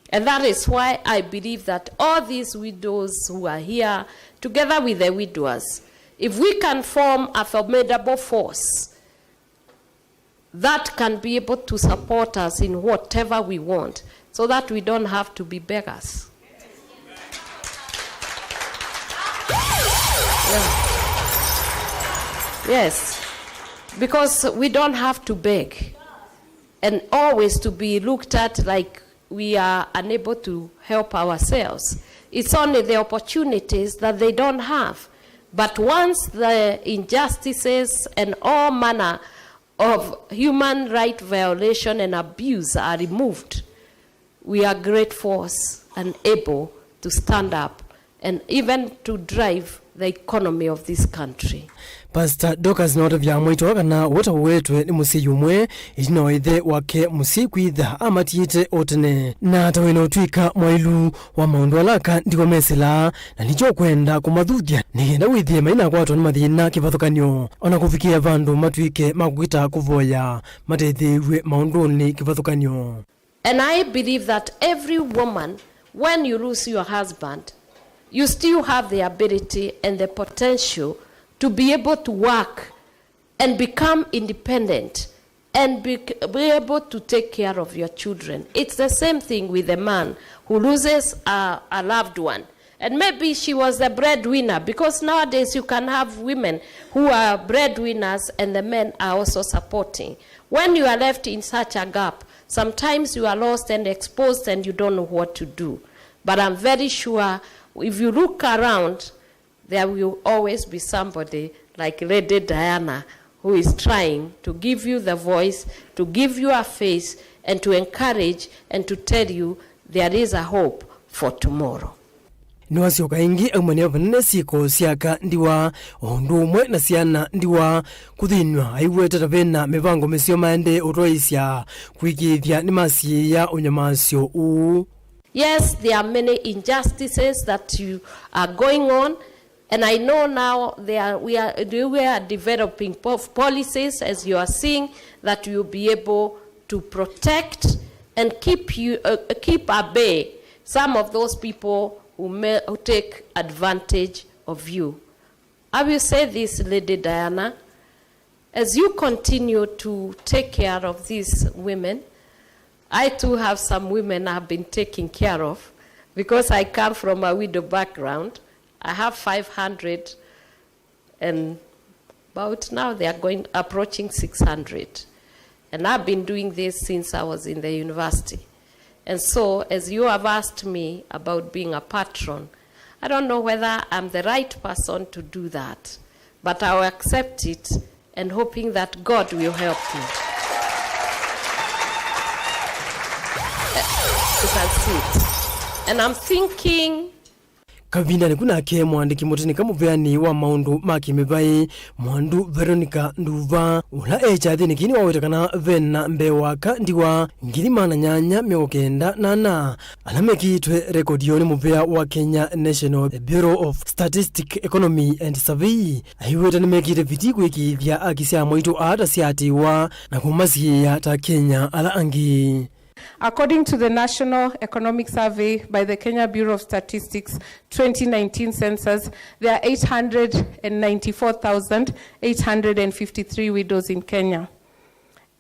And that is why I believe that all these widows who are here, together with the widowers, if we can form a formidable force that can be able to support us in whatever we want, so that we don't have to be beggars. Yeah. Yes, because we don't have to beg and always to be looked at like we are unable to help ourselves. It's only the opportunities that they don't have. But once the injustices and all manner of human right violation and abuse are removed, we are great force and able to stand up and even to drive the economy of this country. Pastor Dokas not of Yamoito kana wota wetwe ni musi yumwe ino ithe wake musi kwitha amatiyite otene na taweno twika mwailu wa maundu alaka ndiko mesela na nicho kwenda kumathuthia nigenda withie maina kwatwa ni mathina kivathukanio ona kufikia vandu matwike makwita kuvoya matethirwe maunduni kivathukanio. And I believe that every woman, when you lose your husband, you still have the ability and the potential to be able to work and become independent and be able to take care of your children. It's the same thing with a man who loses a loved one. And maybe she was the breadwinner, because nowadays you can have women who are breadwinners and the men are also supporting. When you are left in such a gap, sometimes you are lost and exposed and you don't know what to do. But I'm very sure if you look around, there will always be somebody like Lady Diana who is trying to give you the voice, to give you a face, and to encourage and to tell you there is a hope for tomorrow. Niwasioka ingi aumane vanene siko siaka ndiwa ondu umwe na siana ndiwa kuthinwa aiweta tavena mivango mesio maende utoisya kuikithia ni masi ya unyamasio uu. Yes, there are many injustices that you are going on, and I know now we are developing policies, as you are seeing, that you will be able to protect and keep at bay some of those people who take advantage of you. I will say this, Lady Diana, as you continue to take care of these women, I too have some women I've been taking care of, because I come from a widow background. I have 500, and about now they are approaching 600. And I've been doing this since I was in the university. And so, as you have asked me about being a patron, I don't know whether I'm the right person to do that, but I'll accept it and hoping that God will help me. You can see it. And I'm thinking, Kavinda nikuna ke mwandiki mutini kamuveani wa maundu maki mivai mwandu Veronica Nduva ula echathi nikini wawetakana vena mbewaka ndiwa ngirimana nyanya miokenda nana alamekitwe rekodioni muvea wa Kenya National Bureau of Statistics Economy and Survey aiweta nimekite viti kuikithia akisia mwitu aata siatiwa na kumasiya ta Kenya ala angi. According to the National Economic Survey by the Kenya Bureau of Statistics 2019 census, there are 894,853 widows in Kenya.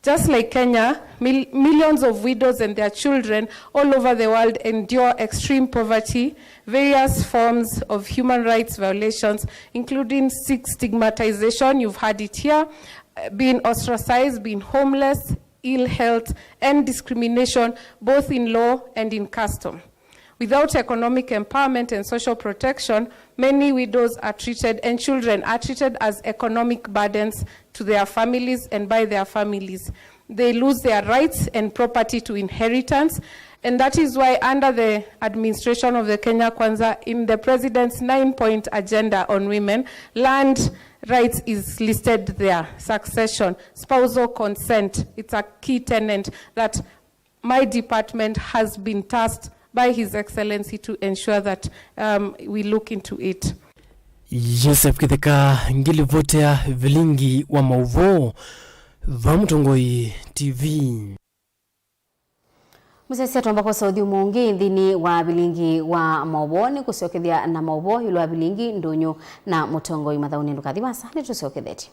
Just like Kenya, millions of widows and their children all over the world endure extreme poverty, various forms of human rights violations, including stigmatization, you've had it here, being ostracized, being homeless, ill health, and discrimination, both in law and in custom. Without economic empowerment and social protection, many widows are treated and children are treated as economic burdens to their families and by their families. They lose their rights and property to inheritance, and that is why under the administration of the Kenya Kwanza, in the President's 9-point agenda on women, land rights is listed there, succession, spousal consent. It's a key tenet that my department has been tasked by His Excellency to ensure that we look into it. Joseph Kitheka ngilivotea Vilingi Wa Mauvoo Vamutongoi TV. Musesi atombako Saudi umungi ndini wa Vilingi Wa Mauvoo ni kusiokethia na Mauvoo yulu wa Vilingi ndunyu na Mutongoi mathauni ndukathimasa ni tusioketheti.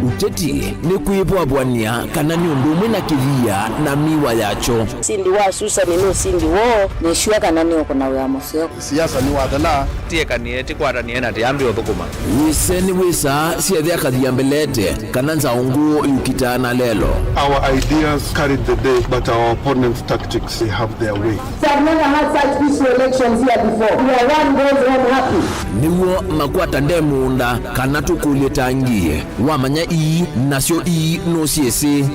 Uteti ni kuibwabwania kana ni undumwe na kivia na miwa yacho. Sindi wa susa ni no sindi wo ni shua kana ni okona wa museo. Siasa ni wadala. Tieka ni eti kwara ni ena tiambi othukuma. Wise ni wisa siethia kathiambelete kana nza ungu yukitana lelo. Our ideas carried the day, but our opponents' tactics, they have their way. We have never had such peaceful elections here before. We are one goes home happy. Niwo makwata ndemunda kana tukuletangie. Wamanya nasio no siese.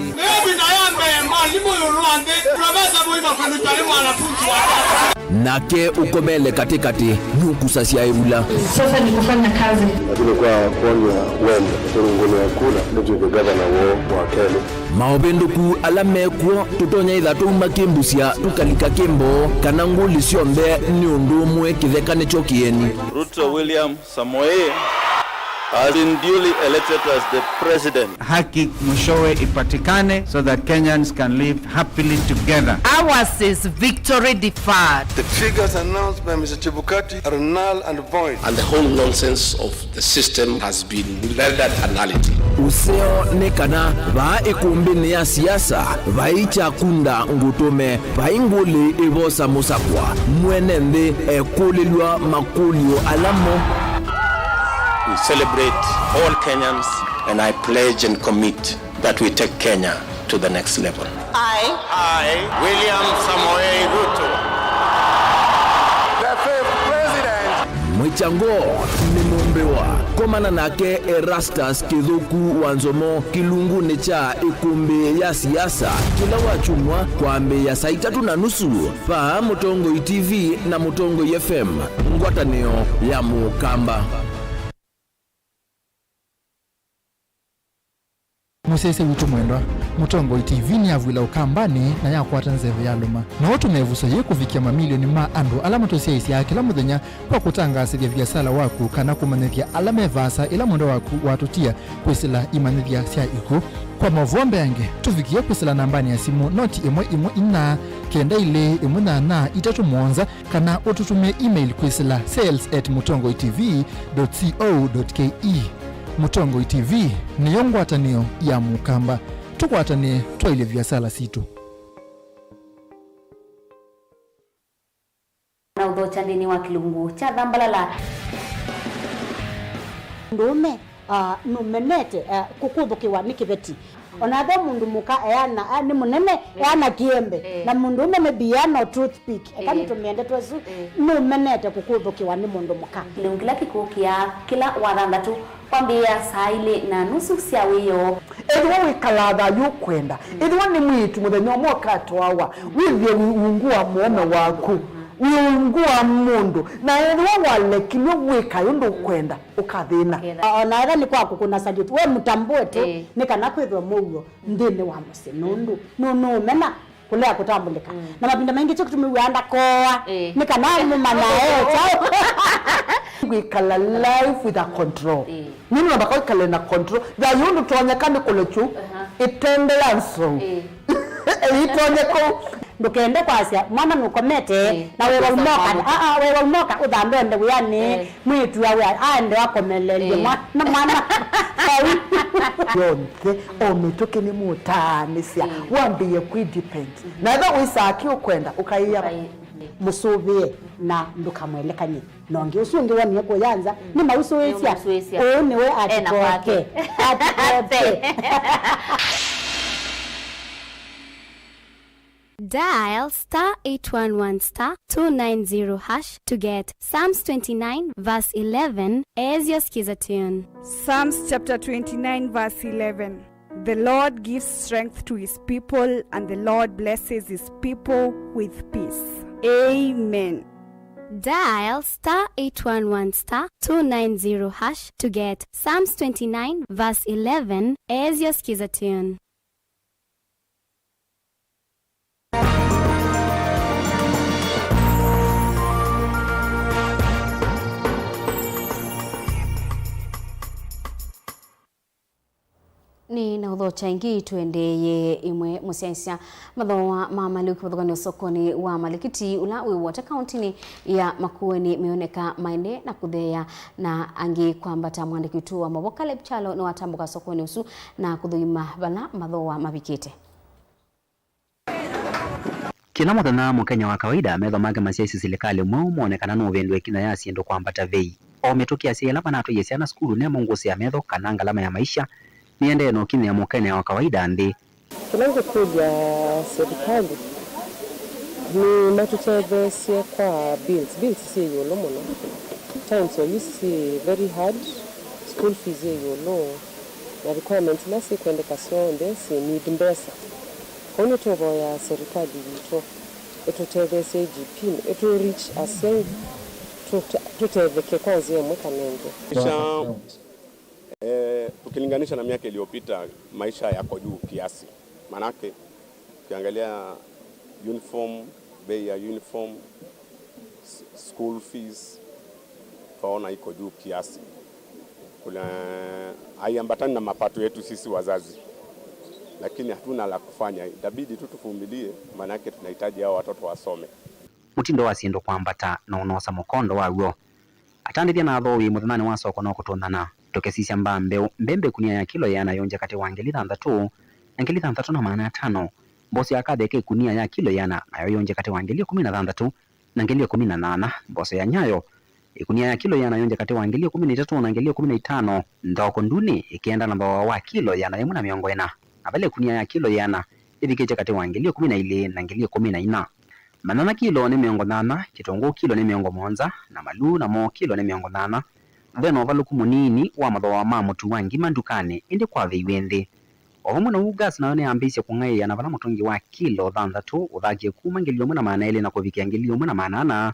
Nake ukobele katikati nukusasia ibula. Sasa ni kufanya kazi. Lakini kwa kuonya wende turunguni ya kula ndio the governor wa Kenya. Maobenduku alamekwo tutonya ithatu makimbusia tukalika kimbo kana nguli siombe ni undumwe kithekane chokieni. Ruto William Samoei has been duly elected as the president. Haki mwishowe ipatikane so that Kenyans can live happily together. Ours is victory deferred. The figures announced by Mr. Chebukati are null and void. And the whole nonsense of the system has been rendered anality. Useo nekana va ikumbini ya siasa vaicha kunda ngutume vainguli ivosa musakwa mwenende ekulilwa makulio alamo. We celebrate all Kenyans, and I pledge and commit that we take Kenya to the next level. I, William Samoei Ruto, the fifth president. Mwichango ni mumbewa komana nake Erastus Kithuku Wanzomo kilungu necha ikumbi ya siasa kila wachumwa kwa ambe ya saa 3:30 pa Mutongoi TV na Mutongoi FM ngwatanio ya Mukamba. Musese witu mwendwa Mutongoi TV ni avwila ukambani na yakwata nzeve ya luma na watu mevuso ye kufikia mamilioni ma andu alama tosiaisi ya kila muthenya kwa kutangasithia biasala waku kana kumanithia alama evasa ila mwendo waku watutia kwisila imanithia sia iku kwa mavombe yange tufikia kwisila nambani ya simu noti imwe ina kenda ile imunana itatu mwonza kana ututumia email kwisila sales@mutongoitv.co.ke. Mutongoi TV ni yongwatanio ya Mukamba tukwatane twaile biasala situ. Na udhocha ndini wa kilungu cha dhambalala ndume numenete kukuthukiwa ni kibeti onathe mundu muka eana ni munene eana kiembe na mundu ume biano toothpick kani tumiende twesu numenete kukuthukiwa ni mundu muka kila kikukia kila wathandatu kwambia saa 2:30 cia wiyo edwa wikalada yukwenda edwa ni mwitu muthenya mwaka twawa withie ungua muome waku wiungua mundu na edwa walekilwe wikayo ndo kwenda ukathina ona era ni kwaku kuna sajiti we mutambue tu ni kana kwithwa muyo ndini wa musinundu no mena kulea kutambulika na mabinda mengi cyo kutumiwanda koa ni kana mumana chao wikala life with a control nini nabako ikala na control da yundu tuonyekane kulechu itende yanso itonyeko ndukende kwasya mwana nukomete na wewe umoka wewe umoka udambende uyani mwitu yawe ande wakomelele mwana yonke ometoke ni mutanisia wambiye kwidepend na ndo wisaki ukwenda ukaiya musubie na ndukamwelekanye nonge usungi wani ko yanza ni mausuwesia one we atikoke Dial *811*290# to get Psalms 29 verse 11 as your skiza tune. Psalms chapter 29 verse 11. The Lord gives strength to his people, and the Lord blesses his people with peace. Amen. Dial *811*290# to get Psalms 29 verse 11 as your skiza tune. Ni na udho chaingi tuendeye imwe musiaisia mathoa mamaluki kuthogani sokoni wa Malikiti ula wiwota kauntini ya Makueni mioneka maende na kuthea na angi kwambata mwandiki tu wa Maboka Lepchalo na watambuka sokoni usu na kuthuima bala mathoa mabikite. Kila muthana mukenya wa kawaida metho make masiaisi silikali muonekana no vendwe kina yasi ndo kwambata vei o metoki asiela bana to yesiana skulu ne mungu ya metho kana ngalama ya maisha niende no kini ya mukenya wa kawaida ndi tunazokuja serikali ni matutethesie kwa bills si yolo muno times when you see very hard school fees yolo na requirements na si kwende kasonde si need mbesa kono tobo ya serikali ito etutethesie GP etu reach aseng tutetheke kwanza yemwe kanenge ukilinganisha na miaka iliyopita maisha yako juu kiasi. Manake ukiangalia uniform, bei ya uniform, school fees tunaona iko juu kiasi. Kuna haiambatani na mapato yetu sisi wazazi. Lakini hatuna la kufanya. Itabidi tu tuvumilie, manake tunahitaji hao watoto wasome. Mutindo wasindo kwambata na unosa mukondo waguo. Atandithia na athowi muthanani wa soko no kutondana tokesisya mbembe kunia ya kilo yana yonje kati wa ngeli thantatu na maana 5 mboso ya kadeke kunia ya kilo yana nayo yonje kati wa ngeli 16 na ngeli 18 mboso ya nyayo kunia ya kilo yana yonje kati wa ngeli 13 na ngeli 15 ndoko nduni ikienda na bawa wa kilo yana yemu na miongo ena abale kunia ya kilo yana ibikeje kati wa ngeli 12 na ngeli 14 manana kilo ni miongo 8 kitongo kilo ni miongo 1 na malu na mo kilo ni miongo 8 Veno valuku munini wa mathoa ma mutu wangi mandukane indi kwa veiwende. Ohomo na ugas na yone ambisya kung'aiya na vala mutungi wa kilo 6 uthakie kuma ngeli 1.2 na kuvikia ngeli 1.8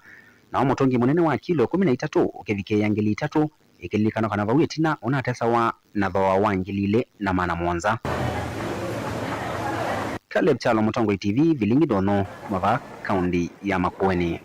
na mutungi munene wa kilo 13 ukivikia ngeli 3 ikilikana kana vawetina unatesa wa na thoa wa ngeli 4.7. Caleb Chalo Mutongo TV Vilingi Dono Mava County ya Makueni.